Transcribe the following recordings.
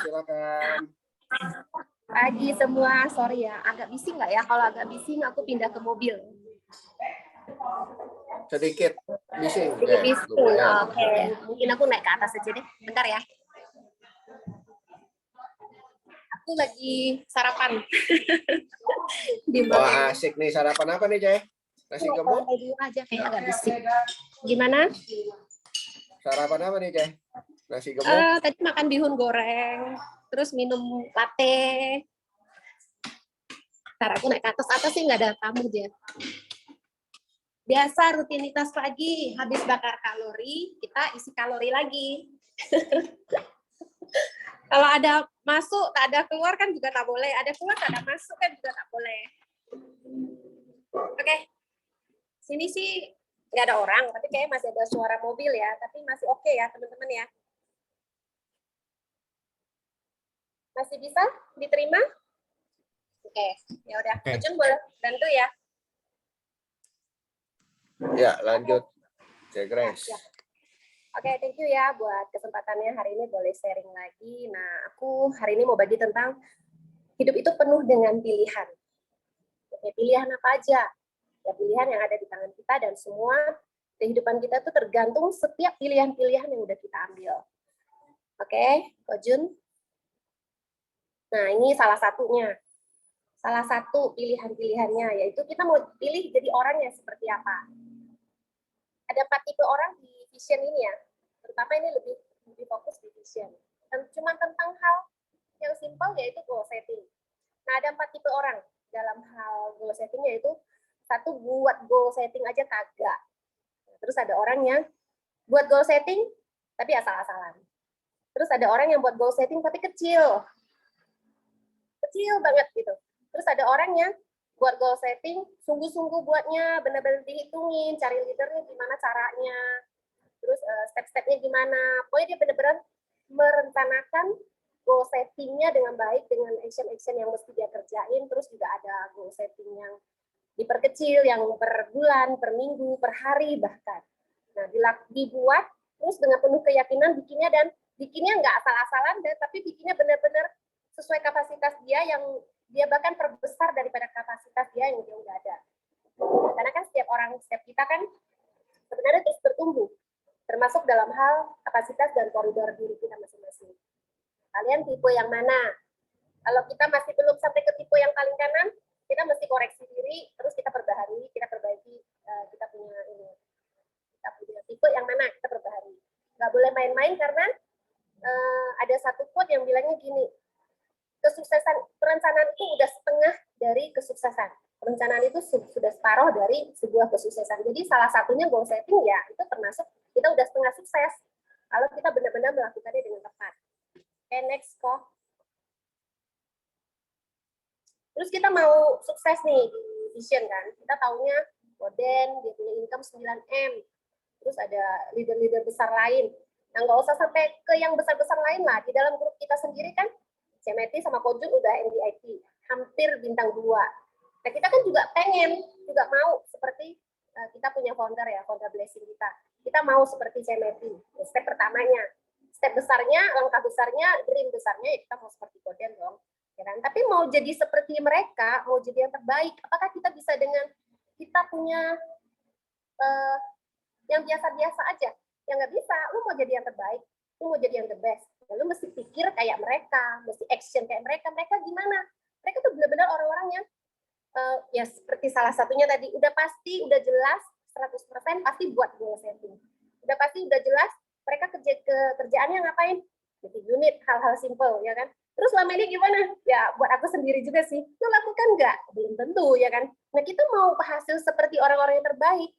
silakan. Pagi semua, sorry ya, agak bising nggak ya? Kalau agak bising, aku pindah ke mobil. Sedikit bising. Sedikit bising, oke. Mungkin aku naik ke atas aja deh, bentar ya. Aku lagi sarapan. Wah, asik nih. Sarapan apa nih, Ceh? Nasi gemuk? Aja kayak agak bising. Gimana? Sarapan apa nih, Ceh? Nasi gemuk? Tadi makan bihun goreng, terus minum latte. Ntar aku naik ke atas sih nggak ada tamu dia. Biasa rutinitas pagi, habis bakar kalori, kita isi kalori lagi. Kalau ada masuk, tak ada keluar kan juga tak boleh. Ada keluar, tak ada masuk kan juga tak boleh. Oke. Sini sih nggak ada orang, tapi kayaknya masih ada suara mobil ya. Tapi masih oke ya, teman-teman ya. Masih bisa diterima? Oke, ya udah. Ujung boleh bantu ya. Ya, lanjut. Cek Grace. Ya. Oke, thank you ya buat kesempatannya hari ini boleh sharing lagi. Nah, aku hari ini mau bagi tentang hidup itu penuh dengan pilihan. Oke, pilihan apa aja? Ya, pilihan yang ada di tangan kita dan semua kehidupan kita itu tergantung setiap pilihan-pilihan yang udah kita ambil. Oke, Kojun. Nah, ini salah satunya. Salah satu pilihan-pilihannya yaitu kita mau pilih jadi orang yang seperti apa. Ada 4 tipe orang di vision ini ya. Terutama ini lebih fokus di vision. Dan cuma tentang hal yang simpel yaitu goal setting. Nah, ada 4 tipe orang dalam hal goal setting yaitu satu buat goal setting aja kagak. Terus ada orang yang buat goal setting tapi asal-asalan. Terus ada orang yang buat goal setting tapi kecil. Kecil banget gitu. Terus ada orang yang buat goal setting, sungguh-sungguh buatnya, benar-benar dihitungin, cari leadernya gimana caranya, terus step-stepnya gimana. Pokoknya dia benar-benar merencanakan goal settingnya dengan baik, dengan action-action yang mesti dia kerjain, terus juga ada goal setting yang diperkecil, yang per bulan, per minggu, per hari bahkan. Nah, dibuat, terus dengan penuh keyakinan bikinnya nggak asal-asalan, tapi bikinnya benar-benar sesuai kapasitas dia yang dia bahkan perbesar daripada kapasitas dia yang dia udah ada. Karena kan setiap kita kan sebenarnya terus bertumbuh, termasuk dalam hal kapasitas dan koridor diri kita masing-masing. Kalian tipe yang mana? Kalau kita masih belum sampai ke tipe yang paling kanan, kita mesti koreksi diri, terus kita perbaharui, kita perbaiki, kita punya tipe yang mana kita perbaharui. Nggak boleh main-main karena ada satu quote yang bilangnya gini, kesuksesan perencanaan itu udah setengah dari kesuksesan. Perencanaan itu sudah separuh dari sebuah kesuksesan. Jadi salah satunya goal setting ya itu termasuk kita udah setengah sukses kalau kita benar-benar melakukannya dengan tepat. Oke, next kok. Terus kita mau sukses nih di vision kan. Kita taunya Goden dia punya income 9M. Terus ada leader-leader besar lain. Nah, nggak usah sampai ke yang besar-besar lain lah. Di dalam grup kita sendiri kan Cemeti sama Kojun udah MDIT, hampir bintang 2. Nah, kita kan juga pengen, juga mau seperti kita punya founder ya, founder blessing kita. Kita mau seperti Cemeti. Step pertamanya. Step besarnya, langkah besarnya, dream besarnya ya kita mau seperti Goden dong. Ya kan? Tapi mau jadi seperti mereka, mau jadi yang terbaik, apakah kita bisa dengan kita punya yang biasa-biasa aja? Yang nggak bisa, lu mau jadi yang terbaik, lu mau jadi yang the best. Lalu mesti pikir kayak mereka, mesti action kayak mereka. Mereka gimana? Mereka tuh benar-benar orang-orang yang ya seperti salah satunya tadi, udah pasti, udah jelas 100% pasti buat goal setting. Udah pasti, udah jelas mereka kerjaannya ngapain? Jadi unit, hal-hal simple, ya kan? Terus selama ini gimana? Ya buat aku sendiri juga sih. Lu lakukan nggak? Belum tentu, ya kan? Nah, kita mau hasil seperti orang-orang yang terbaik,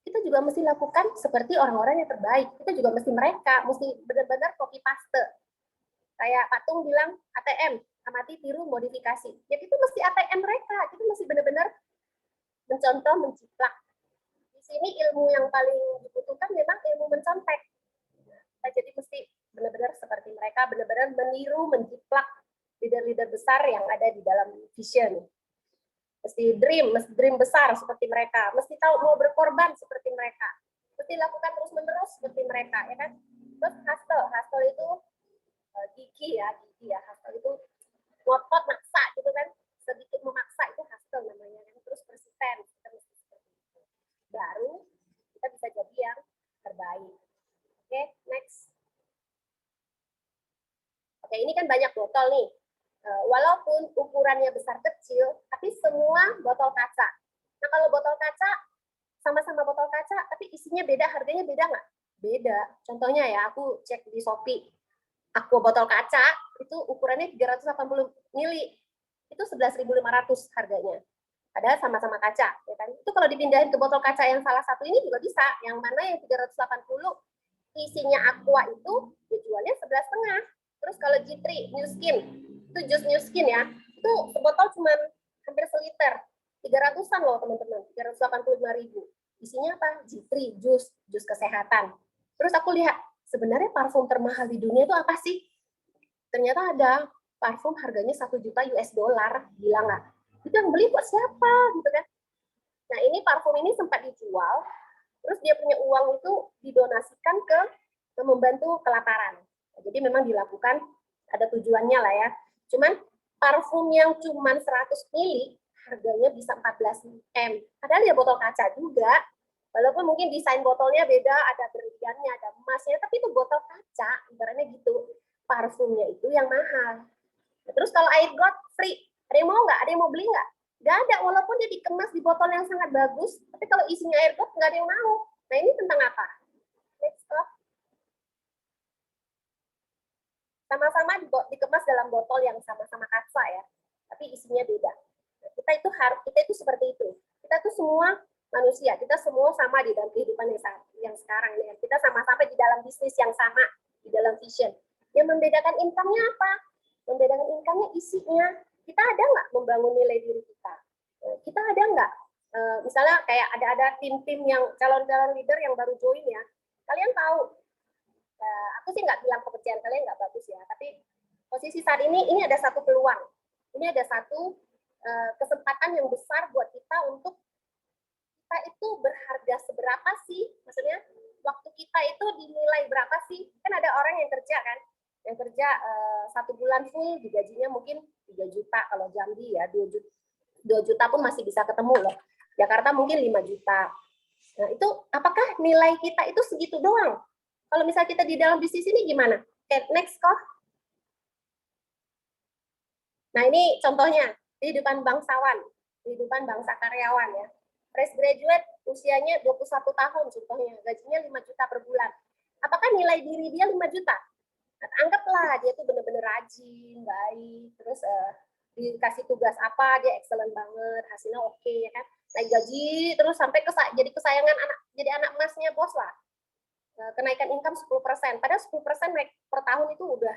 kita juga mesti lakukan seperti orang-orang yang terbaik. Kita juga mesti mesti benar-benar copy paste. Kayak Patung bilang ATM, amati, tiru, modifikasi. Ya itu mesti ATM mereka. Kita mesti benar-benar mencontoh, menciplak. Di sini ilmu yang paling dibutuhkan memang ilmu mencontek. Nah, jadi mesti benar-benar seperti mereka, benar-benar meniru, menciplak leader-leader besar yang ada di dalam vision. Mesti dream besar seperti mereka, mesti tahu mau berkorban seperti mereka, mesti lakukan terus-menerus seperti mereka, ya kan? Terus hustle itu gigi ya, hustle itu ngotot maksa gitu kan, sedikit memaksa itu hustle namanya kan, terus persisten, kita mesti seperti itu. Baru kita bisa jadi yang terbaik. Oke, next. Oke, ini kan banyak botol nih. Walaupun ukurannya besar kecil, tapi semua botol kaca. Nah, kalau botol kaca, sama-sama botol kaca, tapi isinya beda, harganya beda nggak? Beda. Contohnya ya, aku cek di Shopee. Aqua botol kaca, itu ukurannya 380 mili. Itu 11.500 harganya. Padahal sama-sama kaca. Ya kan? Itu kalau dipindahin ke botol kaca yang salah satu ini juga bisa. Yang mana yang 380 isinya Aqua itu dijualnya 11,5. Terus kalau G3 New Skin, itu jus New Skin ya, itu sebotol cuma hampir seliter, 300-an loh teman-teman, 385.000. Isinya apa? G3 jus kesehatan. Terus aku lihat sebenarnya parfum termahal di dunia itu apa sih? Ternyata ada parfum harganya 1 juta US dollar, gila nggak? Itu yang beli buat siapa gitu kan? Nah ini parfum ini sempat dijual, terus dia punya uang itu didonasikan ke membantu kelaparan. Jadi memang dilakukan, ada tujuannya lah ya. Cuman parfum yang cuma 100 mili harganya bisa 14 M. Padahal dia botol kaca juga. Walaupun mungkin desain botolnya beda, ada berliannya, ada emasnya, tapi itu botol kaca, ibaratnya gitu. Parfumnya itu yang mahal. Terus kalau air got free, ada yang mau nggak? Ada yang mau beli nggak? Nggak ada, walaupun dia dikemas di botol yang sangat bagus, tapi kalau isinya air got nggak ada yang mau. Nah ini tentang apa? Next stop. Sama-sama dikemas dalam botol yang sama-sama kaca ya, tapi isinya beda. Nah, kita itu seperti itu. Kita tuh semua manusia, kita semua sama di dalam kehidupan yang sekarang ya. Kita sama-sama di dalam bisnis yang sama, di dalam vision. Yang membedakan income-nya apa? Membedakan income-nya isinya. Kita ada nggak membangun nilai diri kita? Kita ada nggak? Misalnya kayak ada tim-tim yang calon-calon leader yang baru join ya. Kalian tahu, aku sih nggak bilang pekerjaan kalian nggak bagus ya, tapi posisi saat ini ada satu peluang, ini ada satu kesempatan yang besar buat kita untuk kita itu berharga seberapa sih, maksudnya waktu kita itu dinilai berapa sih, kan ada orang yang kerja kan, yang kerja 1 bulan full digajinya mungkin 3 juta, kalau Jambi ya 2 juta pun masih bisa ketemu loh, Jakarta mungkin 5 juta. Nah itu apakah nilai kita itu segitu doang? Kalau misalnya kita di dalam bisnis ini gimana? Oke, next kok. Nah ini contohnya, kehidupan bangsawan, kehidupan bangsa karyawan ya. Fresh graduate usianya 21 tahun contohnya, gajinya 5 juta per bulan. Apakah nilai diri dia 5 juta? Nah, anggaplah dia tuh benar-benar rajin, baik, terus dikasih tugas apa, dia excellent banget, hasilnya oke ya kan. Naik gaji terus sampai jadi kesayangan anak, jadi anak emasnya bos lah. Kenaikan income 10%, padahal 10% naik per tahun itu udah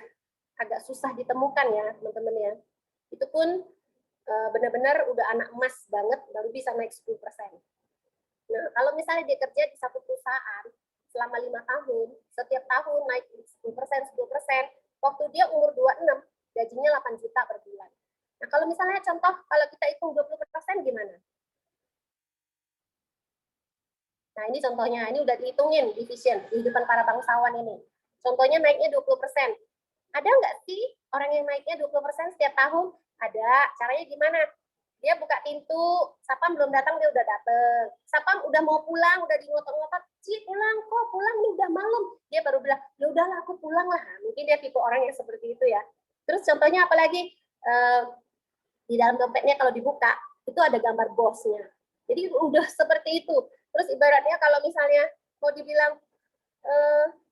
agak susah ditemukan ya teman-teman ya. Itu pun benar-benar udah anak emas banget baru bisa naik 10%. Nah kalau misalnya dia kerja di satu perusahaan selama 5 tahun, setiap tahun naik 10%, waktu dia umur 26, gajinya 8 juta per bulan. Nah kalau misalnya contoh, kalau kita hitung 20% gimana? Nah, ini contohnya, ini udah dihitungin division, kehidupan para bangsawan ini. Contohnya naiknya 20%. Ada nggak sih orang yang naiknya 20% setiap tahun? Ada. Caranya gimana? Dia buka pintu, sapam belum datang, dia udah datang. Sapam udah mau pulang, udah di ngotot-ngotot, Ci pulang, kok pulang, ini udah malam. Dia baru bilang, ya udahlah aku pulang lah. Mungkin dia tipe orang yang seperti itu ya. Terus contohnya apalagi, di dalam dompetnya kalau dibuka, itu ada gambar bosnya. Jadi udah seperti itu. Terus ibaratnya kalau misalnya mau dibilang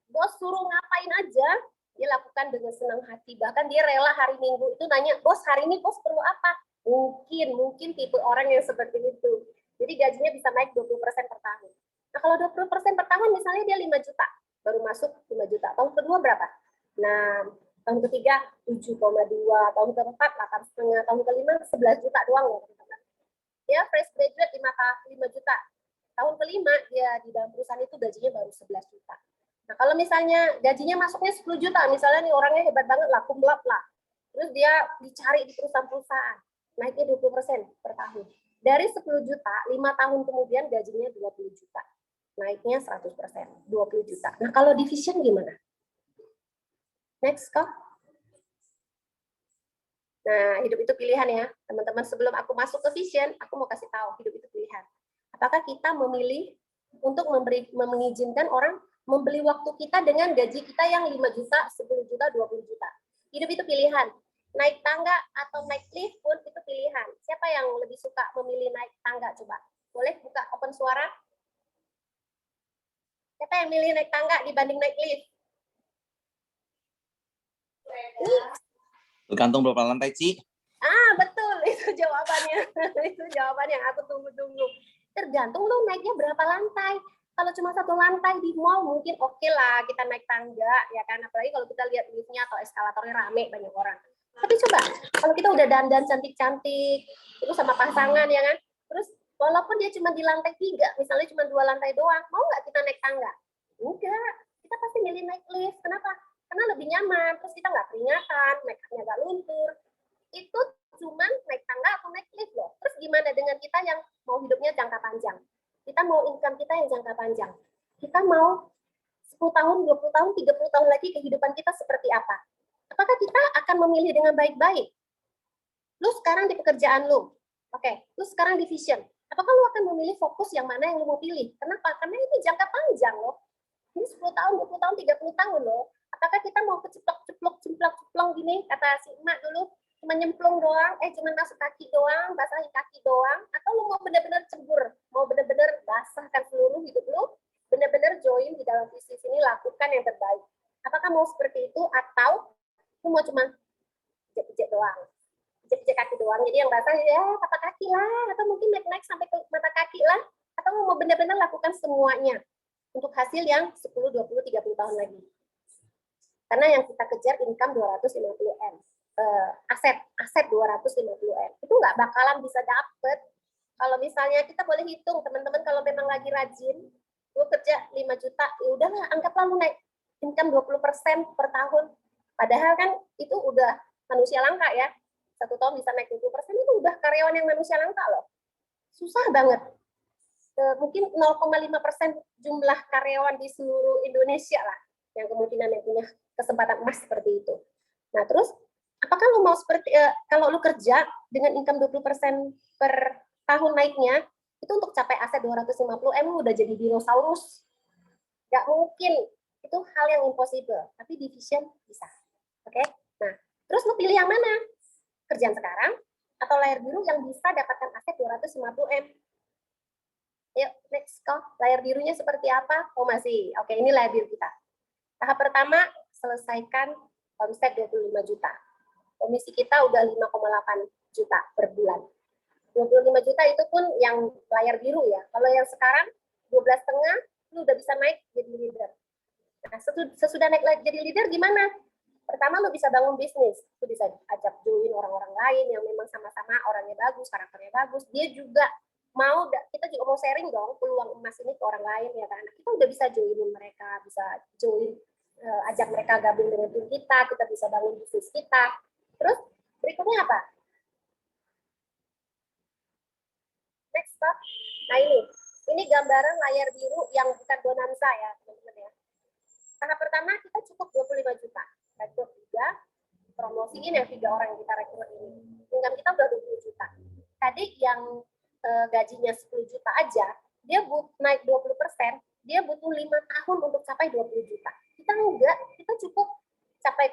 bos suruh ngapain aja, dia lakukan dengan senang hati. Bahkan dia rela hari Minggu itu nanya, bos hari ini bos perlu apa? Mungkin tipe orang yang seperti itu. Jadi gajinya bisa naik 20% per tahun. Nah kalau 20% per tahun misalnya dia 5 juta, baru masuk 5 juta. Tahun kedua berapa? Nah tahun ketiga 7,2, tahun keempat 8,5, tahun kelima 11 juta doang loh. Dia fresh graduate 5 juta. Tahun kelima dia di dalam perusahaan itu gajinya baru 11 juta. Nah kalau misalnya gajinya masuknya 10 juta, misalnya nih orangnya hebat banget lah, kumlap lah. Terus dia dicari di perusahaan-perusahaan, naiknya 20% per tahun. Dari 10 juta, 5 tahun kemudian gajinya 20 juta. Naiknya 100%, 20 juta. Nah kalau division gimana? Next, kok. Nah, hidup itu pilihan ya, teman-teman. Sebelum aku masuk ke vision, aku mau kasih tahu hidup itu pilihan. Apakah kita memilih untuk mengizinkan orang membeli waktu kita dengan gaji kita yang 5 juta, 10 juta, 20 juta. Hidup itu pilihan. Naik tangga atau naik lift pun itu pilihan. Siapa yang lebih suka memilih naik tangga? Coba. Boleh buka open suara? Siapa yang milih naik tangga dibanding naik lift? Tergantung berapa lantai, Ci. Betul. Itu jawabannya. Itu jawabannya yang aku tunggu-tunggu. Tergantung lu naiknya berapa lantai. Kalau cuma satu lantai di mall mungkin oke lah kita naik tangga, ya kan? Apalagi kalau kita lihat liftnya atau eskalatornya rame banyak orang. Tapi coba kalau kita udah dandan cantik-cantik, terus sama pasangan ya kan? Terus walaupun dia cuma di lantai 3, misalnya cuma 2 lantai doang, mau nggak kita naik tangga? Enggak, kita pasti milih naik lift. Kenapa? Karena lebih nyaman, terus kita nggak peringatan, make-upnya nggak luntur. Itu cuman naik tangga atau naik lift loh. Terus gimana dengan kita yang mau hidupnya jangka panjang? Kita mau income kita yang jangka panjang. Kita mau 10 tahun, 20 tahun, 30 tahun lagi kehidupan kita seperti apa? Apakah kita akan memilih dengan baik-baik? Lu sekarang di pekerjaan lu. Oke, lu sekarang di vision. Apakah lu akan memilih fokus yang mana yang lu mau pilih? Kenapa? Karena ini jangka panjang loh. Ini 10 tahun, 20 tahun, 30 tahun loh. Apakah kita mau keceplok-ceplok gini, kata si emak dulu, cuma nyemplung doang, cuma masuk kaki doang, basahin kaki doang, atau lu mau benar-benar cebur, mau benar-benar basahkan seluruh hidup lu, benar-benar join di dalam visi ini, lakukan yang terbaik. Apakah mau seperti itu, atau lu mau cuma jejak doang, jejak kaki doang, jadi yang basah ya tapak kaki lah, atau mungkin naik-naik sampai ke mata kaki lah, atau lu mau benar-benar lakukan semuanya untuk hasil yang 10, 20, 30 tahun lagi. Karena yang kita kejar income 250M. Aset 250M. Itu nggak bakalan bisa dapet. Kalau misalnya kita boleh hitung, teman-teman kalau memang lagi rajin, lu kerja 5 juta, ya udahlah, anggaplah lu naik income 20% per tahun. Padahal kan itu udah manusia langka ya. 1 tahun bisa naik 20%, itu udah karyawan yang manusia langka loh. Susah banget. Mungkin 0,5% jumlah karyawan di seluruh Indonesia lah yang kemungkinan yang punya kesempatan emas seperti itu. Nah, terus apakah lu mau seperti kalau lu kerja dengan income 20% per tahun naiknya, itu untuk capai aset 250M lu udah jadi dinosaurus? Nggak mungkin. Itu hal yang impossible. Tapi di vision bisa. Oke? Nah, terus lu pilih yang mana? Kerjaan sekarang atau layar biru yang bisa dapatkan aset 250M? Yuk, next kok. Layar birunya seperti apa? Oh, masih. Oke, ini layar biru kita. Tahap pertama, selesaikan omset 25 juta. Komisi kita udah 5,8 juta per bulan. 25 juta itu pun yang layar biru ya. Kalau yang sekarang 12,5, lu udah bisa naik jadi leader. Nah, sesudah naik jadi leader gimana? Pertama lu bisa bangun bisnis. Lu bisa ajak join orang-orang lain yang memang sama-sama orangnya bagus, karakternya bagus. Dia juga kita juga mau sharing dong peluang emas ini ke orang lain ya kan. Kita udah bisa joinin mereka, bisa join ajak mereka gabung dengan tim kita bisa bangun bisnis kita. Terus berikutnya apa? Next step. Nah ini gambaran layar biru yang bukan bonanza ya teman-teman ya. Tahap pertama kita cukup 25 juta. Rekrut 3, promosiin yang 3 orang yang kita rekrut ini. Income kita udah 20 juta. Tadi yang gajinya 10 juta aja, dia naik 20%, dia butuh 5 tahun untuk capai 20 juta. Kita enggak, kita cukup capai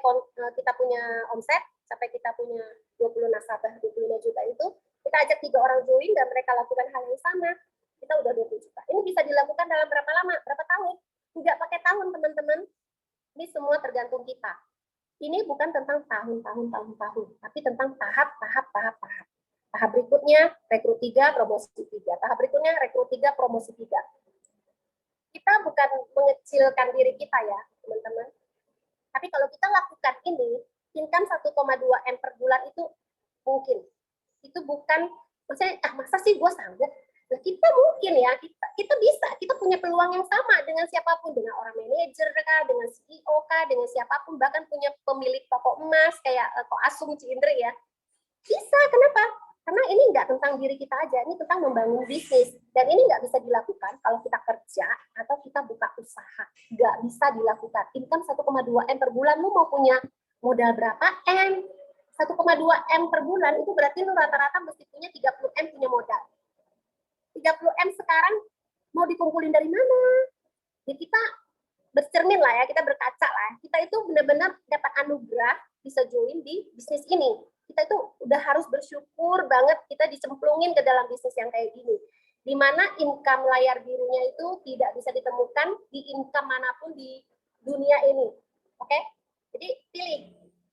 kita punya omset, sampai kita punya 20 nasabah 25 juta itu, kita ajak 3 orang join dan mereka lakukan hal yang sama, kita udah 20 juta. Ini bisa dilakukan dalam berapa lama? Berapa tahun? Enggak pakai tahun, teman-teman. Ini semua tergantung kita. Ini bukan tentang tahun, tapi tentang tahap. Tahap berikutnya, rekrut 3, promosi 3. Tahap berikutnya, rekrut 3, promosi 3. Kita bukan mengecilkan diri kita ya, teman-teman. Tapi kalau kita lakukan ini, income 1,2M per bulan itu mungkin. Itu bukan, maksudnya, masa sih gue sanggup? Nah, kita mungkin ya, kita bisa, kita punya peluang yang sama dengan siapapun, dengan orang manajer kah, dengan CEO kah, dengan siapapun, bahkan punya pemilik toko emas, kayak Ko Asum Cindri ya. Bisa, kenapa? Karena ini nggak tentang diri kita aja, ini tentang membangun bisnis. Dan ini nggak bisa dilakukan kalau kita kerja atau kita buka usaha. Nggak bisa dilakukan. Income 1,2M per bulan, lu mau punya modal berapa M? 1,2 M per bulan itu berarti lu rata-rata mesti punya 30 M punya modal. 30 M sekarang mau dikumpulin dari mana? Ya kita bercermin lah ya, kita berkaca lah. Kita itu benar-benar dapat anugerah bisa join di bisnis ini. Kita itu udah harus bersyukur banget kita dicemplungin ke dalam bisnis yang kayak gini. Di mana income layar birunya itu tidak bisa ditemukan di income manapun di dunia ini. Oke? Jadi pilih.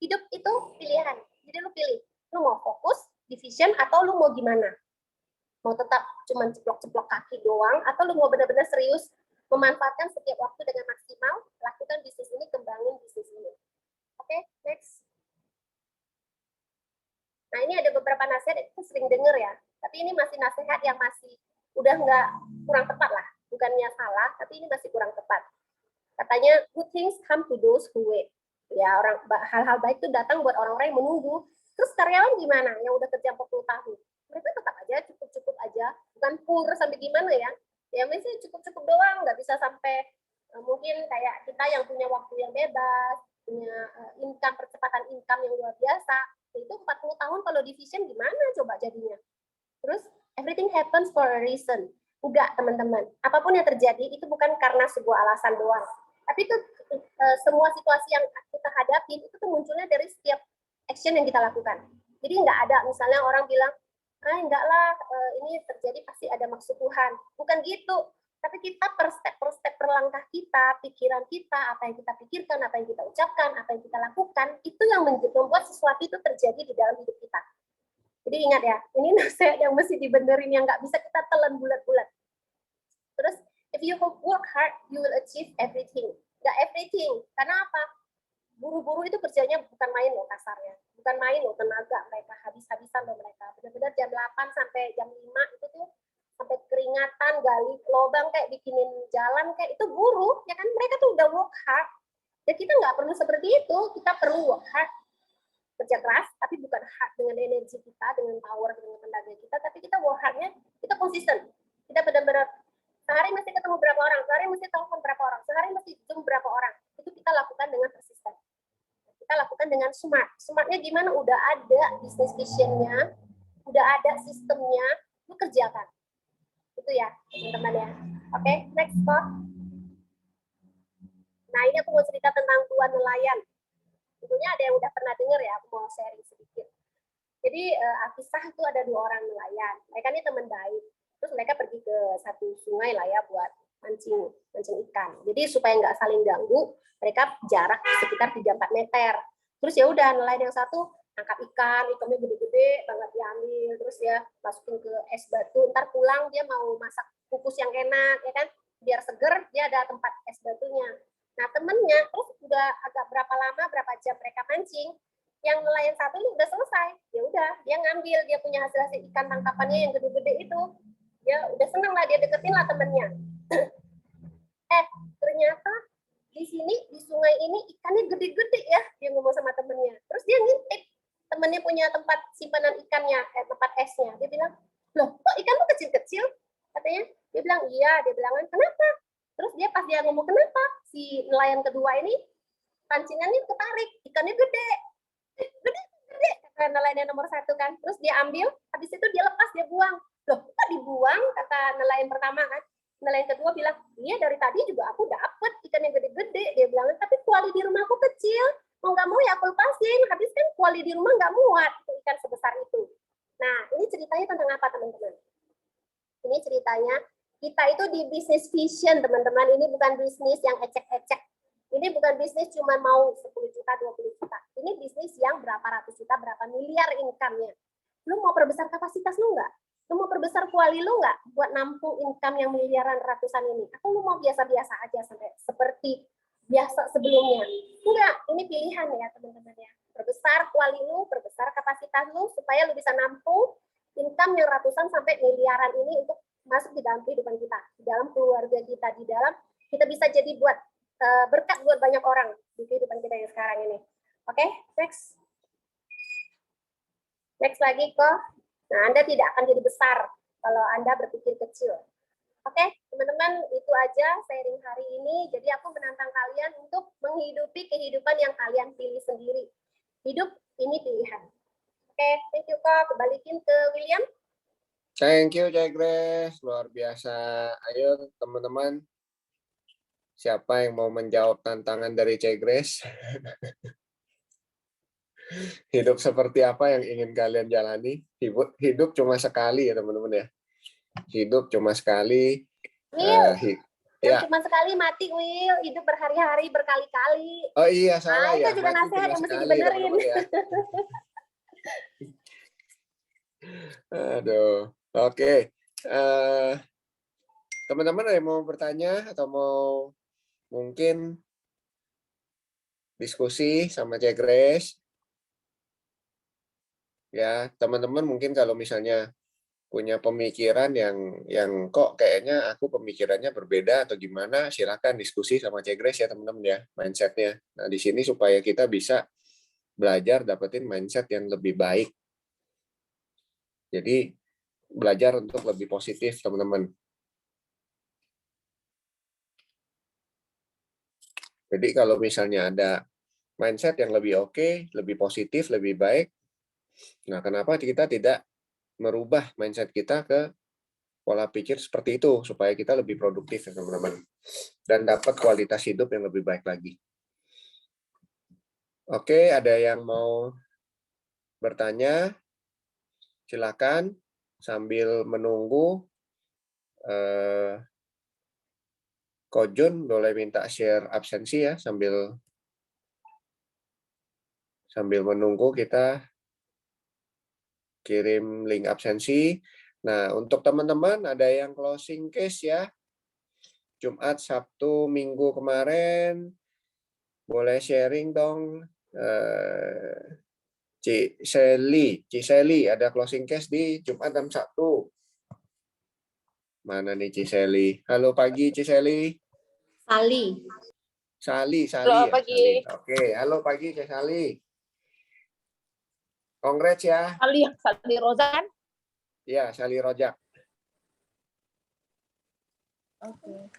Hidup itu pilihan. Jadi lu pilih. Lu mau fokus di vision atau lu mau gimana? Mau tetap cuma ceplok-ceplok kaki doang atau lu mau benar-benar serius memanfaatkan setiap waktu dengan maksimal, lakukan bisnis ini, kembangin bisnis ini. Oke, next. Nah, ini ada beberapa nasihat yang kita sering dengar ya, tapi ini masih nasihat yang masih udah nggak, kurang tepat lah. Bukannya salah, tapi ini masih kurang tepat. Katanya, good things come to those who wait. Ya, hal-hal baik itu datang buat orang-orang yang menunggu. Terus karyawan gimana yang udah kerja 40 tahun? Mereka tetap aja cukup-cukup aja, bukan pur sampai gimana ya. Ya masih cukup-cukup doang, nggak bisa sampai mungkin kayak kita yang punya waktu yang bebas, punya income, percepatan income yang luar biasa. Itu 40 tahun kalau division gimana coba jadinya? Terus everything happens for a reason. Enggak, teman-teman. Apapun yang terjadi itu bukan karena sebuah alasan doang. Tapi itu semua situasi yang kita hadapi itu tuh munculnya dari setiap action yang kita lakukan. Jadi nggak ada misalnya orang bilang, enggak lah, ini terjadi pasti ada maksud Tuhan. Bukan gitu. Tapi kita per step per langkah kita, pikiran kita, apa yang kita pikirkan, apa yang kita ucapkan, apa yang kita lakukan, itu yang membuat sesuatu itu terjadi di dalam hidup kita. Jadi ingat ya, ini nasihat yang mesti dibenerin, yang nggak bisa kita telan bulat-bulat. Terus, if you work hard, you will achieve everything. Nggak everything. Karena apa? Buru-buru itu kerjanya bukan main loh kasarnya. Bukan main loh tenaga mereka, habis-habisan loh mereka. Benar-benar jam 8 sampai jam 5 itu tuh sampai keringatan, gali lubang kayak bikinin jalan kayak itu buruh, ya kan? Mereka tuh udah work hard. Dan kita nggak perlu seperti itu. Kita perlu work hard, kerja keras, tapi bukan hard dengan energi kita, dengan power, dengan tenaga kita, tapi kita work hardnya, kita konsisten. Kita benar-benar sehari mesti ketemu berapa orang, sehari mesti telepon berapa orang, sehari mesti zoom berapa orang. Itu kita lakukan dengan persisten. Kita lakukan dengan smart. Smartnya gimana? Udah ada business vision-nya, udah ada sistemnya, lu kerjakan. Itu ya, teman-teman ya. Oke, next kok. Nah, ini aku mau cerita tentang Tuan Nelayan. Tentunya ada yang udah pernah dengar ya, aku mau sharing sedikit. Jadi Alkisah itu ada 2 orang nelayan. Mereka ini teman baik. Terus mereka pergi ke satu sungai lah ya buat mancing ikan. Jadi supaya nggak saling ganggu, mereka jarak sekitar 3-4 meter. Terus ya udah nelayan yang satu angkat ikannya gede-gede banget diambil, terus ya masukin ke es batu. Ntar pulang dia mau masak kukus yang enak, ya kan? Biar seger, dia ada tempat es batunya. Nah temennya terus udah agak berapa lama, berapa jam mereka mancing, yang nelayan satu ini udah selesai, ya udah dia ngambil, dia punya hasil ikan tangkapannya yang gede-gede itu, dia udah seneng lah, dia deketin lah temennya. Ternyata di sini di sungai ini ikannya gede-gede ya, dia ngomong sama temennya. Terus dia ngintip temennya punya tempat simpanan ikannya, tempat esnya. Dia bilang, loh kok ikan lu kecil-kecil? Katanya, dia bilang iya, dia bilang kenapa? Terus dia pas dia ngomong kenapa, si nelayan kedua ini pancingannya ketarik, ikannya gede, kata nelayan nomor 1 kan. Terus dia ambil, habis itu dia lepas, dia buang. Loh kok dibuang, kata nelayan pertama kan. Nelayan kedua bilang, iya dari tadi juga aku dapet ikan yang gede-gede. Dia bilang, tapi kuali di rumah aku kecil, mau nggak mau ya aku lepasin, habis kan kuali di rumah nggak muat ikan sebesar itu. Nah ini ceritanya tentang apa teman-teman? Ini ceritanya kita itu di bisnis vision teman-teman. Ini bukan bisnis yang ecek-ecek. Ini bukan bisnis cuma mau 10 juta, 20 juta. Ini bisnis yang berapa ratus juta, berapa miliar income-nya. Lu mau perbesar kapasitas lu nggak? Lu mau perbesar kuali lu nggak buat nampung income yang miliaran ratusan ini? Atau lu mau biasa-biasa aja sampai seperti biasa sebelumnya? Enggak, ini pilihan ya teman-teman ya. Perbesar kuali lu, perbesar kapasitas lu supaya lu bisa nampung income yang ratusan sampai miliaran ini untuk masuk di dalam kehidupan kita, di dalam keluarga kita, di dalam kita bisa jadi buat berkat buat banyak orang di kehidupan kita yang sekarang ini. Oke, next. Next lagi kok. Nah, Anda tidak akan jadi besar kalau Anda berpikir kecil. Oke, teman-teman, itu aja sharing hari ini. Jadi aku menantang kalian untuk menghidupi kehidupan yang kalian pilih sendiri. Hidup ini pilihan. Oke, thank you Kak. Aku balikin ke William. Thank you, Cek Grace. Luar biasa. Ayo, teman-teman. Siapa yang mau menjawab tantangan dari Cek Grace? Hidup seperti apa yang ingin kalian jalani? Hidup cuma sekali ya, teman-teman ya. Hidup cuma sekali. Will, Ya. cuma sekali mati, Will. Hidup berhari-hari, berkali-kali. Oh iya, salah ya. Itu juga Mati nasihat cuma yang mesti sekali, dibenerin. teman-teman ya. Aduh. Oke. Teman-teman ada yang mau bertanya atau mau mungkin diskusi sama Cek Grace? Ya, teman-teman mungkin kalau misalnya punya pemikiran yang kok kayaknya aku pemikirannya berbeda atau gimana, silakan diskusi sama Cek Grace ya teman-teman ya, mindsetnya. Nah, di sini supaya kita bisa belajar dapetin mindset yang lebih baik. Jadi, belajar untuk lebih positif, teman-teman. Jadi kalau misalnya ada mindset yang lebih oke, lebih positif, lebih baik, nah kenapa kita tidak merubah mindset kita ke pola pikir seperti itu supaya kita lebih produktif ya teman-teman dan dapat kualitas hidup yang lebih baik lagi. Oke, ada yang mau bertanya? Silakan sambil menunggu. Ko Jun boleh minta share absensi ya sambil menunggu kita kirim link absensi. Nah, untuk teman-teman ada yang closing case ya. Jumat, Sabtu, Minggu kemarin boleh sharing dong. Ci Seli ada closing case di Jumat dan Sabtu. Mana nih Ci Seli? Halo pagi Ci Seli. Sali Halo, ya. pagi. Sali. Oke, halo pagi Ci Sali. Congrats ya. Sali Roza kan? Iya, Sali Rojak. Oke.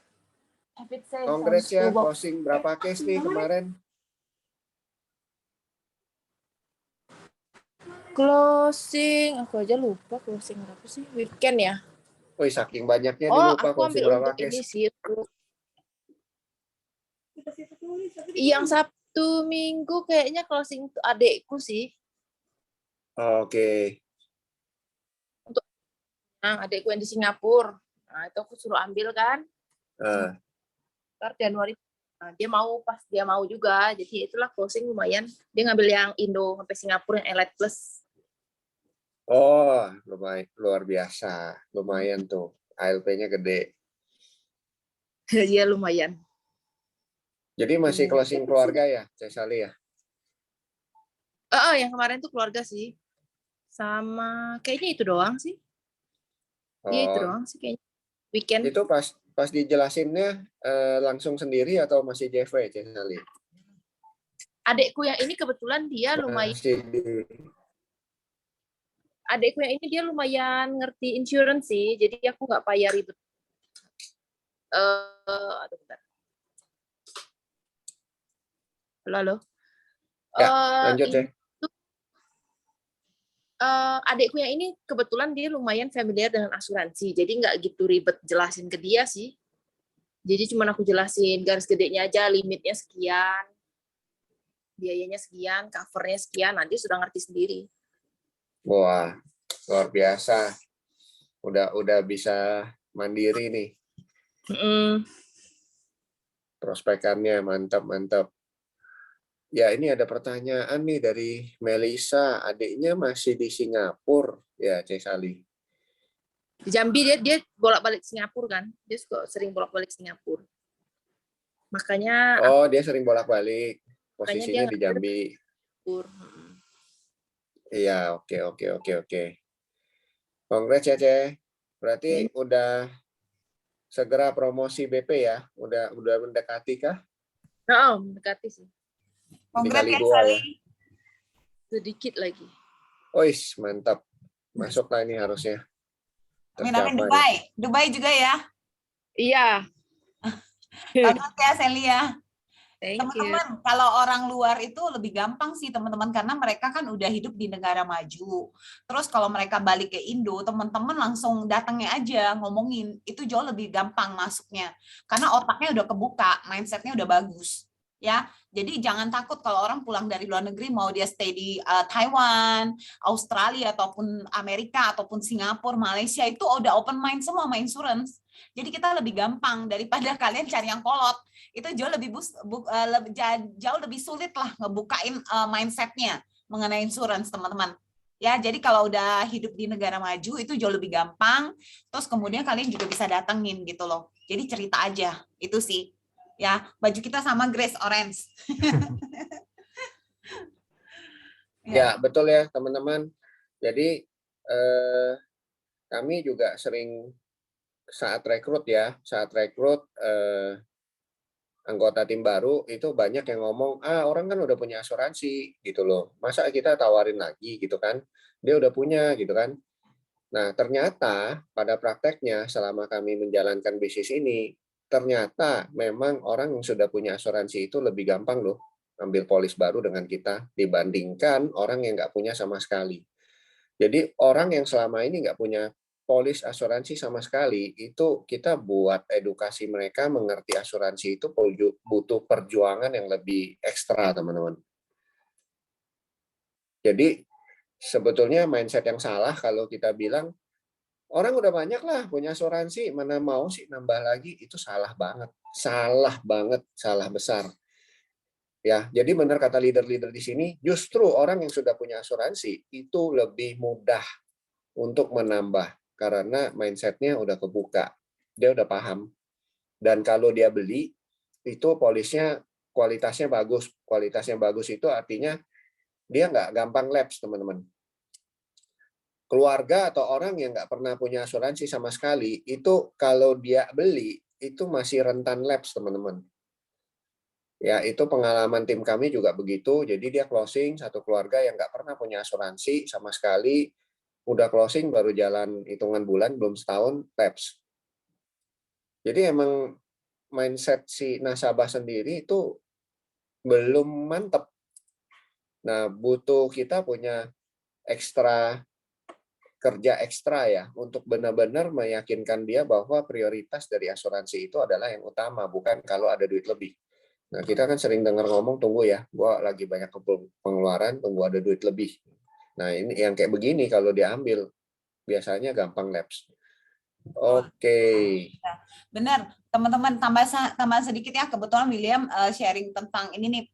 Congrats ya, closing berapa case nih kemarin? Closing, aku aja lupa closing berapa sih? Weekend ya? Wih, saking banyaknya nih Oh, lupa aku closing ambil berapa untuk ini case. sih. Yang Sabtu Minggu kayaknya closing untuk adekku sih. Oke. Adekku yang di Singapura. Nah, itu aku suruh ambil kan. Ntar Januari. Nah, dia mau juga. Jadi itulah closing lumayan. Dia ngambil yang Indo sampai Singapura yang Elite Plus. Oh, lumayan, luar biasa. Lumayan tuh. ALP-nya gede. Iya, lumayan. Jadi masih closing keluarga ya, Cesali ya? Yang kemarin tuh keluarga sih. Sama kayaknya itu doang sih. Iya itu doang sih kayaknya. Weekend. Itu pas dijelasinnya langsung sendiri atau masih JV, Cesali? Adekku yang ini kebetulan dia lumayan. Adekku yang ini dia lumayan ngerti insurance sih, jadi aku nggak payah ribet. Aduh bentar. Halo. Ya, lanjut ya. Adekku yang ini kebetulan dia lumayan familiar dengan asuransi, jadi nggak gitu ribet jelasin ke dia sih. Jadi cuma aku jelasin garis gedenya aja, limitnya sekian, biayanya sekian, covernya sekian, nanti sudah ngerti sendiri. Wah, luar biasa. Udah bisa mandiri nih. Prospekannya mantap. Ya, ini ada pertanyaan nih dari Melisa. Adiknya masih di Singapura ya, Cesali. Di Jambi dia bolak-balik Singapura kan, dia suka sering bolak-balik Singapura. Makanya dia sering bolak-balik. Posisinya di Jambi. Iya, oke. Congrats ya, Ce. Berarti udah segera promosi BP ya? Udah mendekati kah? Mendekati sih. Congrats ya, Sali. Sedikit lagi. Ois, mantap. Masuklah ini harusnya. Amin, Dubai juga ya? Iya. Congrats ya, Celia. Thank you. Teman-teman, kalau orang luar itu lebih gampang sih teman-teman, karena mereka kan udah hidup di negara maju. Terus kalau mereka balik ke Indo, teman-teman langsung datangnya aja ngomongin, itu jauh lebih gampang masuknya. Karena otaknya udah kebuka, mindsetnya udah bagus. Ya, jadi jangan takut kalau orang pulang dari luar negeri mau dia stay di Taiwan, Australia ataupun Amerika ataupun Singapura, Malaysia, itu udah open mind semua sama insurance. Jadi kita lebih gampang daripada kalian cari yang kolot. Itu jauh jauh lebih sulit lah ngebukain mindsetnya mengenai insurance, teman-teman. Ya, jadi kalau udah hidup di negara maju itu jauh lebih gampang. Terus kemudian kalian juga bisa datengin gitu loh. Jadi cerita aja, itu sih. Ya, baju kita sama Grace Orange. Ya, betul ya teman-teman. Jadi kami juga sering saat rekrut anggota tim baru itu banyak yang ngomong, orang kan udah punya asuransi gitu loh. Masa kita tawarin lagi gitu kan? Dia udah punya gitu kan. Nah, ternyata pada prakteknya selama kami menjalankan bisnis ini, ternyata memang orang yang sudah punya asuransi itu lebih gampang loh ambil polis baru dengan kita dibandingkan orang yang nggak punya sama sekali. Jadi orang yang selama ini nggak punya polis asuransi sama sekali, itu kita buat edukasi mereka mengerti asuransi itu butuh perjuangan yang lebih ekstra, teman-teman. Jadi sebetulnya mindset yang salah kalau kita bilang, orang udah banyak lah punya asuransi, mana mau sih nambah lagi, itu salah banget. Salah banget, salah besar. Ya, jadi benar kata leader-leader di sini, justru orang yang sudah punya asuransi itu lebih mudah untuk menambah karena mindsetnya udah kebuka, dia udah paham. Dan kalau dia beli, itu polisnya kualitasnya bagus. Kualitasnya bagus itu artinya dia nggak gampang lapse, teman-teman. Keluarga atau orang yang nggak pernah punya asuransi sama sekali, itu kalau dia beli, itu masih rentan lapse, teman-teman. Ya, itu pengalaman tim kami juga begitu. Jadi dia closing, satu keluarga yang nggak pernah punya asuransi sama sekali, udah closing baru jalan hitungan bulan, belum setahun, lapse. Jadi emang mindset si nasabah sendiri itu belum mantep. Nah, butuh kita punya kerja ekstra ya, untuk benar-benar meyakinkan dia bahwa prioritas dari asuransi itu adalah yang utama, bukan kalau ada duit lebih. Nah, kita kan sering dengar ngomong, tunggu ya, gua lagi banyak pengeluaran, tunggu ada duit lebih. Nah, ini yang kayak begini kalau diambil, biasanya gampang lapse. Oke. Benar, teman-teman, tambah sedikit ya, kebetulan William sharing tentang ini nih,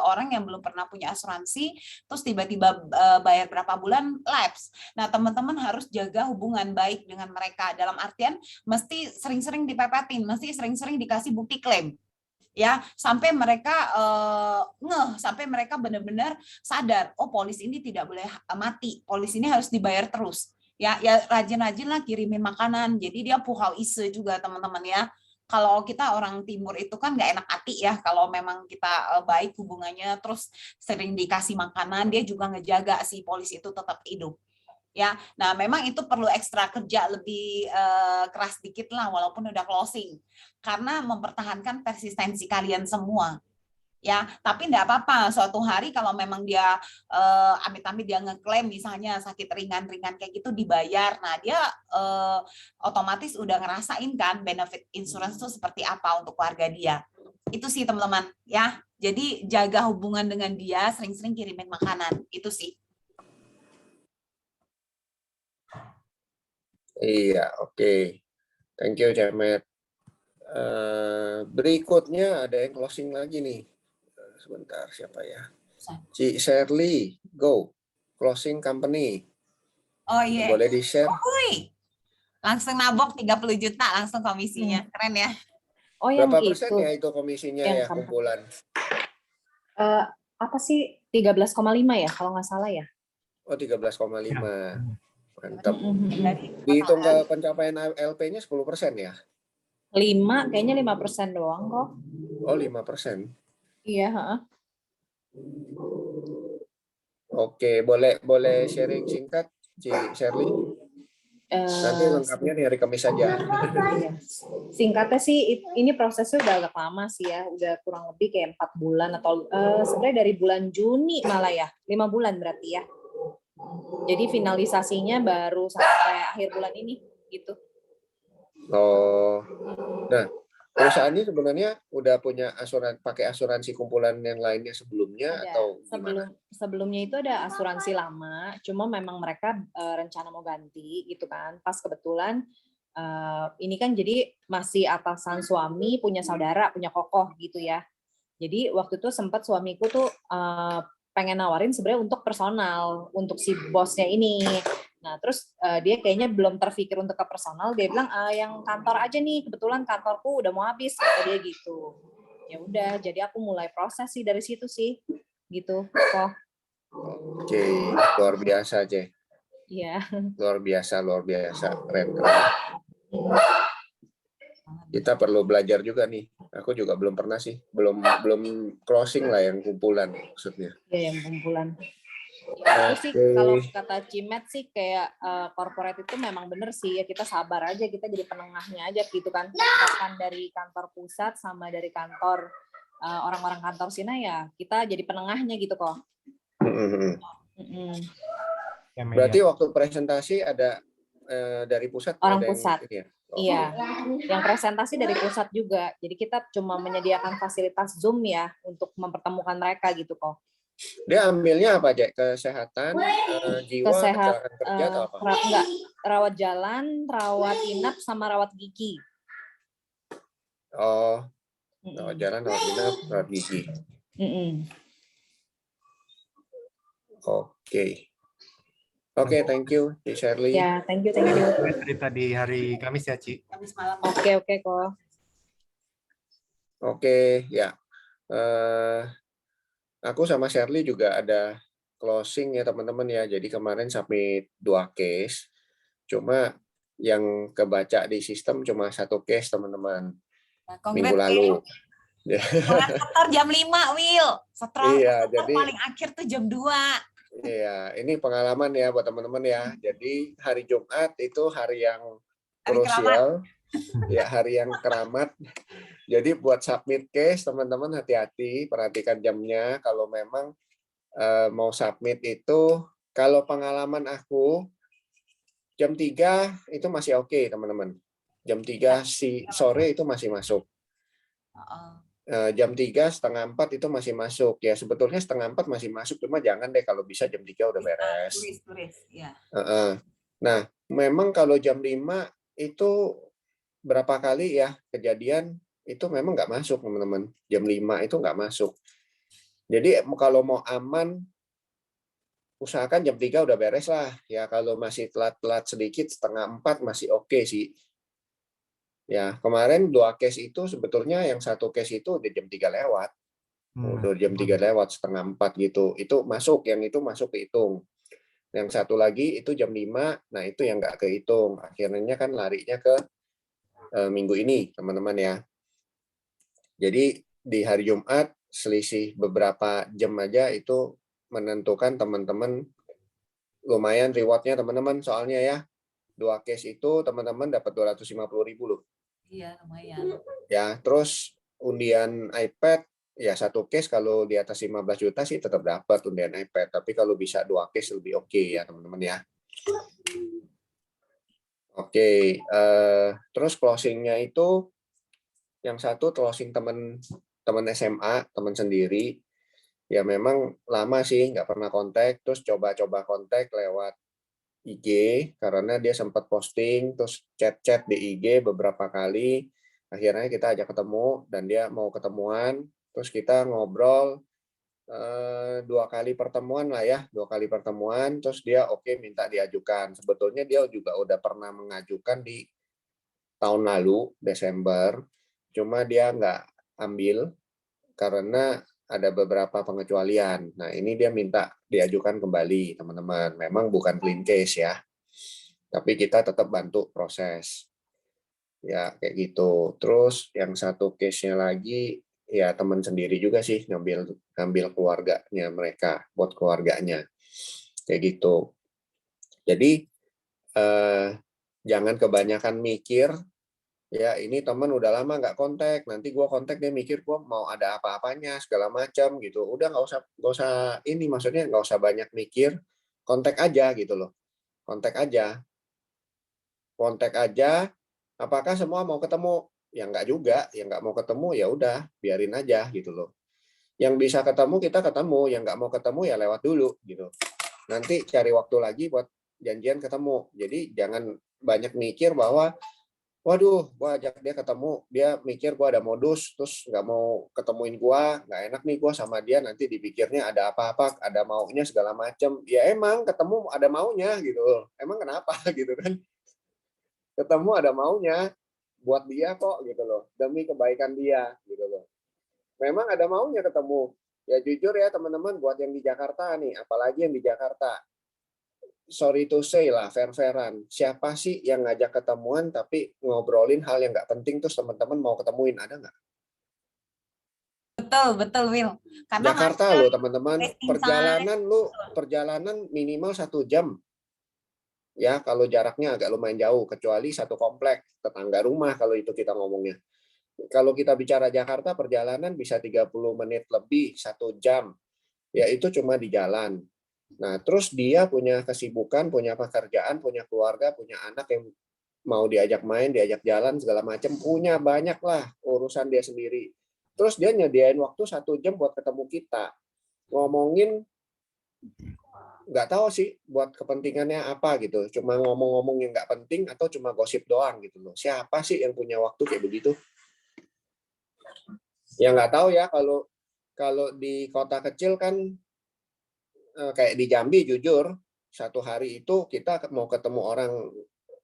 orang yang belum pernah punya asuransi terus tiba-tiba bayar berapa bulan lapse. Nah, teman-teman harus jaga hubungan baik dengan mereka, dalam artian mesti sering-sering dipepetin, mesti sering-sering dikasih bukti klaim. Ya, sampai mereka sampai mereka benar-benar sadar, oh polis ini tidak boleh mati, polis ini harus dibayar terus. Ya rajin-rajin lah kirimin makanan, jadi dia puhau ise juga, teman-teman ya. Kalau kita orang timur itu kan nggak enak hati ya, kalau memang kita baik hubungannya, terus sering dikasih makanan, dia juga ngejaga si polis itu tetap hidup. Ya, nah memang itu perlu ekstra kerja lebih keras dikit lah, walaupun udah closing, karena mempertahankan persistensi kalian semua. Ya, tapi enggak apa-apa, suatu hari kalau memang dia amit-amit dia ngeklaim misalnya sakit ringan-ringan kayak gitu dibayar, nah dia otomatis udah ngerasain kan benefit insurance itu seperti apa untuk keluarga dia. Itu sih teman-teman ya, jadi jaga hubungan dengan dia, sering-sering kirimin makanan, itu sih. Iya, oke. Thank you, Jamet. Berikutnya ada yang closing lagi nih. Sebentar, siapa ya? Ci Shirley, go. Closing company. Oh iya. Boleh di-share? Langsung nabok 30 juta langsung komisinya. Keren ya. Oh, yang berapa itu. persen ya itu komisinya yang ya kumpulan? Apa sih 13,5 ya kalau nggak salah ya? Oh, 13,5. Mantap. Dari Dihitung ke pencapaian LP-nya 10% ya? 5, kayaknya 5% doang kok. Oh, 5%. Iya, heeh. Oke, boleh sharing singkat, Ci Shirley? Nanti lengkapnya di hari Kamis saja. Iya. Singkatnya sih ini prosesnya udah agak lama sih ya, udah kurang lebih kayak 4 bulan atau sebenarnya dari bulan Juni malah ya, 5 bulan berarti ya. Jadi finalisasinya baru sampai akhir bulan ini gitu. Oh, nah perusahaan ini sebenarnya udah punya pakai asuransi kumpulan yang lainnya sebelumnya Ada. atau gimana? Sebelumnya itu ada asuransi lama, cuma memang mereka rencana mau ganti gitu kan. Pas kebetulan ini kan jadi masih atasan suami, punya saudara, punya kokoh gitu ya. Jadi waktu itu sempat suamiku tuh pengen nawarin sebenarnya untuk personal, untuk si bosnya ini. Nah, terus dia kayaknya belum terpikir untuk ke personal, dia bilang yang kantor aja nih, kebetulan kantorku udah mau habis, kata dia gitu. Ya udah, jadi aku mulai proses sih dari situ sih, gitu kok. Oke, luar biasa, Ce. Iya. Luar biasa, keren. Kita perlu belajar juga nih. Aku juga belum pernah sih, belum closing lah yang kumpulan maksudnya. Iya, yang kumpulan. Ya, itu sih kalau kata Cimet sih kayak corporate itu memang bener sih ya, kita sabar aja, kita jadi penengahnya aja gitu kan. Bahkan dari kantor pusat sama dari kantor orang-orang kantor sini ya kita jadi penengahnya gitu kok. Berarti waktu presentasi ada dari pusat orang ada pusat. Yang, ya? Iya, yang presentasi dari pusat juga. Jadi kita cuma menyediakan fasilitas Zoom ya untuk mempertemukan mereka gitu kok. Dia ambilnya apa aja? Kesehatan, jiwa, kecelakaan kerja atau apa? Enggak, rawat jalan, rawat inap, sama rawat gigi. Oh, rawat jalan, rawat inap, rawat gigi. Oke, thank you, Ci Shirley. Ya, thank you. Cerita di hari Kamis ya, Ci. Kamis malam. Oke kok. Oke, ya. Aku sama Shirley juga ada closing ya teman-teman ya. Jadi kemarin submit 2 case. Cuma yang kebaca di sistem cuma 1 case teman-teman. Minggu lalu. Setor jam 5, Will. Setor jadi paling akhir tuh jam 2. Iya, ini pengalaman ya buat teman-teman ya. Jadi hari Jumat itu hari yang krusial. Ya, hari yang keramat. Jadi buat submit case teman-teman hati-hati, perhatikan jamnya. Kalau memang mau submit itu, kalau pengalaman aku jam 3 itu masih oke teman-teman. Jam 3 sore itu masih masuk. Jam 3:30 itu masih masuk. Ya sebetulnya 3:30 masih masuk, cuma jangan deh kalau bisa jam 3 udah beres. Turis, ya. Nah, memang kalau jam 5 itu berapa kali ya kejadian itu memang nggak masuk teman-teman. Jam 5 itu nggak masuk. Jadi kalau mau aman, usahakan jam 3 udah beres lah. Ya kalau masih telat-telat sedikit 3:30 masih oke sih. Ya kemarin 2 case itu sebetulnya yang 1 case itu udah jam 3 lewat. Udah jam 3 lewat 3:30 gitu. Itu masuk, yang itu masuk kehitung. Yang 1 lagi itu jam 5, nah itu yang nggak kehitung. Akhirnya kan larinya ke minggu ini teman-teman ya. Jadi di hari Jumat selisih beberapa jam aja itu menentukan teman-teman lumayan rewardnya teman-teman, soalnya ya 2 case itu teman-teman dapat 250.000 loh. Iya, lumayan. Ya, terus undian iPad ya 1 case kalau di atas 15 juta sih tetap dapat undian iPad, tapi kalau bisa 2 case lebih oke ya teman-teman ya. Oke, terus closingnya itu yang satu closing teman SMA, teman sendiri. Ya memang lama sih nggak pernah kontak, terus coba-coba kontak lewat IG karena dia sempat posting, terus chat-chat di IG beberapa kali. Akhirnya kita ajak ketemu dan dia mau ketemuan, terus kita ngobrol 2 kali pertemuan lah ya, 2 kali pertemuan, terus dia oke minta diajukan. Sebetulnya dia juga udah pernah mengajukan di tahun lalu Desember, cuma dia nggak ambil karena ada beberapa pengecualian. Nah ini dia minta diajukan kembali teman-teman. Memang bukan clean case ya, tapi kita tetap bantu proses. Ya kayak gitu. Terus yang 1 case-nya lagi ya teman sendiri juga sih, ngambil keluarganya mereka, buat keluarganya kayak gitu. Jadi Jangan kebanyakan mikir, ya ini teman udah lama nggak kontak, nanti gue kontak dia mikir gue mau ada apa-apanya segala macam gitu. Udah nggak usah ini, maksudnya nggak usah banyak mikir, kontak aja gitu loh, kontak aja. Apakah semua mau ketemu? Ya nggak juga, yang nggak mau ketemu ya udah biarin aja gitu loh. Yang bisa ketemu kita ketemu, yang nggak mau ketemu ya lewat dulu gitu. Nanti cari waktu lagi buat janjian ketemu. Jadi jangan banyak mikir bahwa waduh, gua ajak dia ketemu, dia mikir gua ada modus, terus nggak mau ketemuin gua, nggak enak nih gua sama dia, nanti dipikirnya ada apa-apa, ada maunya segala macam. Ya emang ketemu ada maunya gitu. Emang kenapa gitu kan? Ketemu ada maunya buat dia kok gitu loh, demi kebaikan dia gitu loh. Memang ada maunya ketemu. Ya jujur ya teman-teman, buat yang di Jakarta nih, apalagi yang di Jakarta, sorry to say lah, fair-fairan. Siapa sih yang ngajak ketemuan tapi ngobrolin hal yang nggak penting terus teman-teman mau ketemuin, ada nggak? Betul, betul, Will. Karena Jakarta macet, loh teman-teman, wasting time. perjalanan minimal 1 jam. Ya kalau jaraknya agak lumayan jauh, kecuali satu komplek, tetangga rumah kalau itu kita ngomongnya. Kalau kita bicara Jakarta, perjalanan bisa 30 menit lebih, 1 jam. Ya itu cuma di jalan. Nah, terus dia punya kesibukan, punya pekerjaan, punya keluarga, punya anak yang mau diajak main, diajak jalan, segala macam. Punya banyak lah urusan dia sendiri. Terus dia nyediain waktu 1 jam buat ketemu kita. Ngomongin, nggak tahu sih buat kepentingannya apa gitu. Cuma ngomong-ngomong yang nggak penting atau cuma gosip doang gitu loh. Siapa sih yang punya waktu kayak begitu? Ya nggak tahu ya, kalau di kota kecil kan kayak di Jambi, jujur satu hari itu kita mau ketemu orang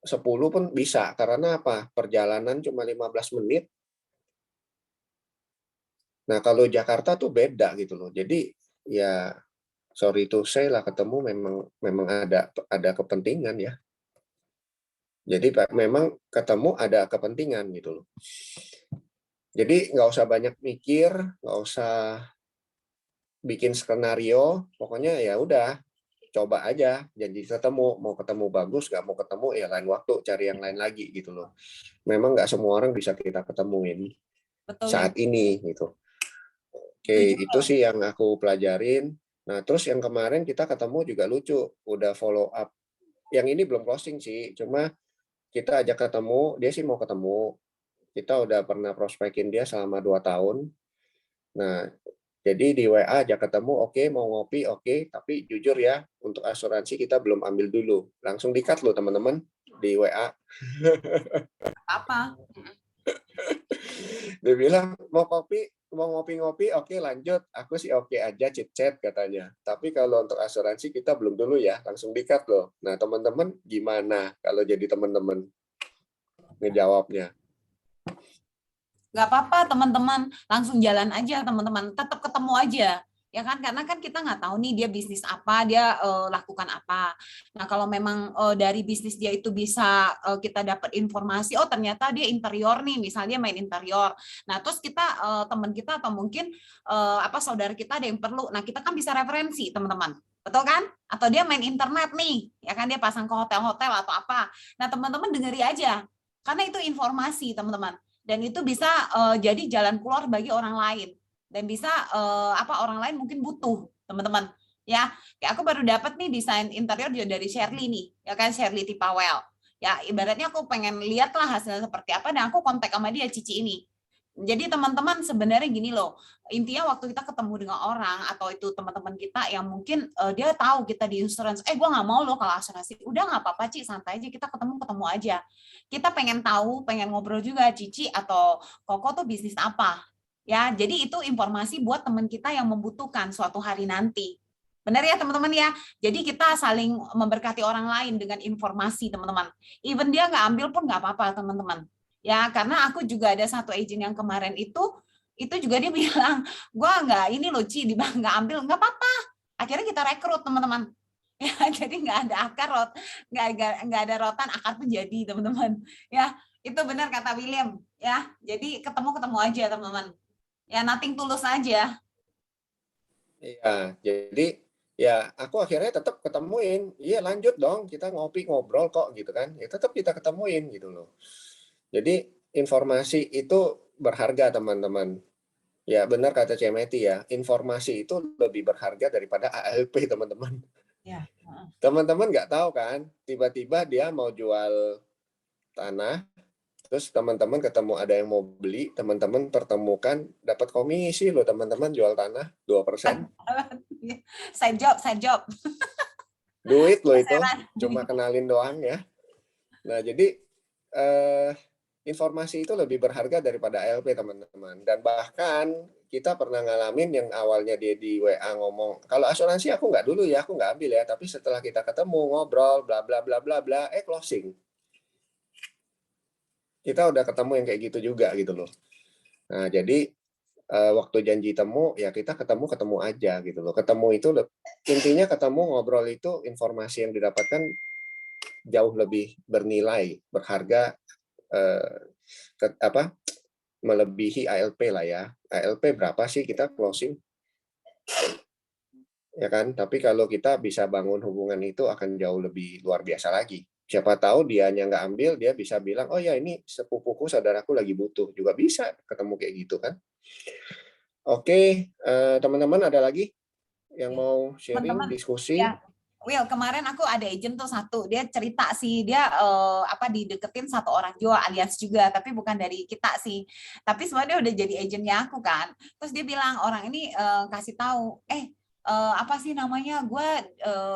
10 pun bisa, karena apa? Perjalanan cuma 15 menit. Nah kalau Jakarta tuh beda gitu loh. Jadi ya sorry to say lah, ketemu memang ada kepentingan ya. Jadi memang ketemu ada kepentingan gitu loh. Jadi nggak usah banyak mikir, nggak usah bikin skenario, pokoknya ya udah coba aja janji ketemu, mau ketemu bagus, nggak mau ketemu ya lain waktu cari yang lain lagi gitu loh. Memang nggak semua orang bisa kita ketemuin Betul, Will. saat ini gitu. Oke, Setuju, itu Will. sih yang aku pelajarin. Nah terus yang kemarin kita ketemu juga lucu, udah follow up. Yang ini belum closing sih, cuma kita ajak ketemu, dia sih mau ketemu. Kita udah pernah prospekin dia selama 2 tahun. Nah, jadi di WA ajak ketemu, oke, mau ngopi, oke, tapi jujur ya, untuk asuransi kita belum ambil dulu. Langsung di-cut loh teman-teman di WA. Apa? Dia bilang, mau kopi, mau ngopi-ngopi, oke lanjut. Aku sih oke aja, chit-chat katanya. Tapi kalau untuk asuransi kita belum dulu ya, langsung di-cut loh. Nah teman-teman gimana kalau jadi teman-teman ngejawabnya? Nggak apa-apa, teman-teman. Langsung jalan aja, teman-teman. Tetap ketemu aja. Ya kan? Karena kan kita nggak tahu nih dia bisnis apa, dia lakukan apa. Nah, kalau memang dari bisnis dia itu bisa kita dapat informasi, oh ternyata dia interior nih, misalnya main interior. Nah, terus kita teman kita atau mungkin saudara kita ada yang perlu. Nah, kita kan bisa referensi, teman-teman. Betul kan? Atau dia main internet nih, ya kan dia pasang ke hotel-hotel atau apa. Nah, teman-teman dengeri aja. Karena itu informasi, teman-teman. Dan itu bisa jadi jalan keluar bagi orang lain. Dan bisa orang lain mungkin butuh, teman-teman. Ya, kayak aku baru dapat nih desain interior dari Shirley nih, ya kan, Shirley Tipawel. Ya, ibaratnya aku pengen lihat lah hasilnya seperti apa, dan aku kontak sama dia, Cici ini. Jadi teman-teman sebenarnya gini loh, intinya waktu kita ketemu dengan orang atau itu teman-teman kita yang mungkin dia tahu kita di insurance, gue nggak mau loh kalau asuransi, udah nggak apa-apa Ci, santai aja, kita ketemu aja. Kita pengen tahu, pengen ngobrol juga Cici atau Koko tuh bisnis apa, ya. Jadi itu informasi buat teman kita yang membutuhkan suatu hari nanti. Benar ya teman-teman ya. Jadi kita saling memberkati orang lain dengan informasi teman-teman. Even dia nggak ambil pun nggak apa-apa teman-teman. Ya, karena aku juga ada satu agent yang kemarin itu juga dia bilang, gua nggak ini loh Ci, nggak ambil, nggak apa-apa. Akhirnya kita rekrut teman-teman. Ya, jadi nggak ada akar, nggak ada rotan, akar pun jadi teman-teman. Ya, itu benar kata William. Ya, jadi ketemu aja teman-teman. Ya, nothing tulus aja. Iya, jadi ya aku akhirnya tetap ketemuin, iya lanjut dong, kita ngopi ngobrol kok gitu kan, ya tetap kita ketemuin gitu loh. Jadi informasi itu berharga teman-teman. Ya benar kata Cemeti ya, informasi itu lebih berharga daripada ALP teman-teman. Ya. Teman-teman nggak tahu kan, tiba-tiba dia mau jual tanah, terus teman-teman ketemu ada yang mau beli, teman-teman pertemukan, dapat komisi loh teman-teman jual tanah 2%. Side job. Duit loh itu, Besaran. cuma kenalin doang ya. Nah jadi informasi itu lebih berharga daripada ALP teman-teman. Dan bahkan kita pernah ngalamin yang awalnya dia di WA ngomong, kalau asuransi aku nggak dulu ya, aku nggak ambil ya. Tapi setelah kita ketemu ngobrol, bla bla bla bla bla, closing. Kita udah ketemu yang kayak gitu juga gitu loh. Nah jadi waktu janji temu ya kita ketemu aja gitu loh. Ketemu itu intinya ketemu ngobrol itu informasi yang didapatkan jauh lebih bernilai, berharga, melebihi ALP lah ya. ALP berapa sih kita closing? Ya kan? Tapi kalau kita bisa bangun hubungan itu akan jauh lebih luar biasa lagi. Siapa tahu dianya nggak ambil, dia bisa bilang, oh ya ini sepupuku, saudaraku lagi butuh. Juga bisa ketemu kayak gitu kan. Oke, teman-teman ada lagi yang mau sharing, Teman-teman, diskusi? ya. Will, kemarin aku ada agent tuh satu, dia cerita sih, dia dideketin satu orang juga, alias juga, tapi bukan dari kita sih. Tapi sebenarnya udah jadi agentnya aku kan. Terus dia bilang, orang ini kasih tahu, apa sih namanya, gue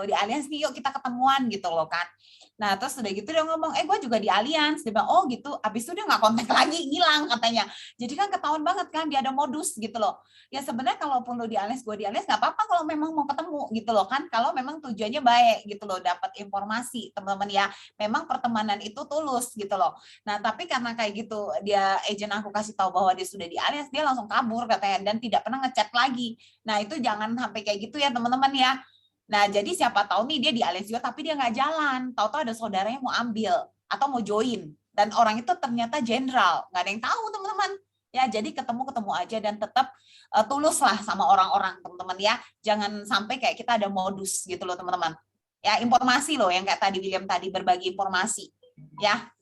di Allianz nih, yuk kita ketemuan gitu loh kan. Nah terus udah gitu dia ngomong, gue juga di Allianz. Dia bilang, oh gitu. Abis itu dia nggak kontak lagi, ngilang katanya. Jadi kan ketahuan banget kan, dia ada modus gitu loh. Ya sebenarnya kalaupun lo di Allianz, gue di Allianz, nggak apa-apa kalau memang mau ketemu gitu loh kan. Kalau memang tujuannya baik gitu loh, dapat informasi teman-teman ya. Memang pertemanan itu tulus gitu loh. Nah tapi karena kayak gitu, dia agent aku kasih tahu bahwa dia sudah di Allianz, dia langsung kabur katanya dan tidak pernah ngechat lagi. Nah itu jangan sampai kayak gitu ya teman-teman ya. Nah, jadi siapa tahu nih dia di Allianz juga tapi dia nggak jalan. Tahu-tahu ada saudaranya mau ambil atau mau join. Dan orang itu ternyata jenderal. Nggak ada yang tahu, teman-teman. Ya, jadi ketemu-ketemu aja dan tetap tulus lah sama orang-orang, teman-teman ya. Jangan sampai kayak kita ada modus gitu loh, teman-teman. Ya, informasi loh yang kayak tadi William tadi berbagi informasi. Ya,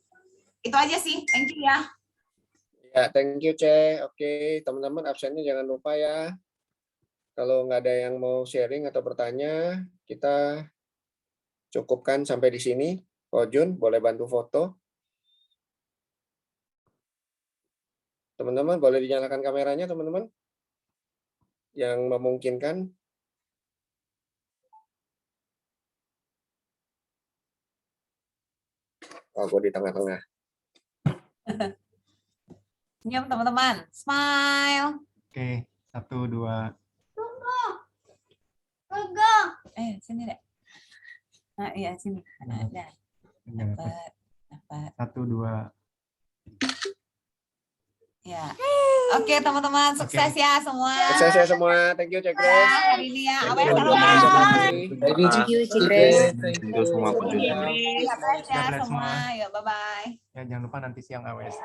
itu aja sih. Thank you ya. Ya, thank you, Ce. Oke, teman-teman absennya jangan lupa ya. Kalau nggak ada yang mau sharing atau bertanya, kita cukupkan sampai di sini. Ko Jun, boleh bantu foto. Teman-teman, boleh dinyalakan kameranya, teman-teman. Yang memungkinkan. Oh, gue di tengah-tengah. Senyum, teman-teman. Smile. Oke, 1, 2. Sini deh. Nah, iya sini. Ada. Dapat. 1, 2. Ya. Oke, teman-teman, sukses ya semua. Sukses ya semua. Thank you, Cek Grace. Hari ini ya. Thank Awes you, kalau teman-teman. Thank you, Cik Grace. Thank you semua pun juga. sukses ya God bless semua. semua. Ya, bye-bye. Ya, jangan lupa nanti siang AWS.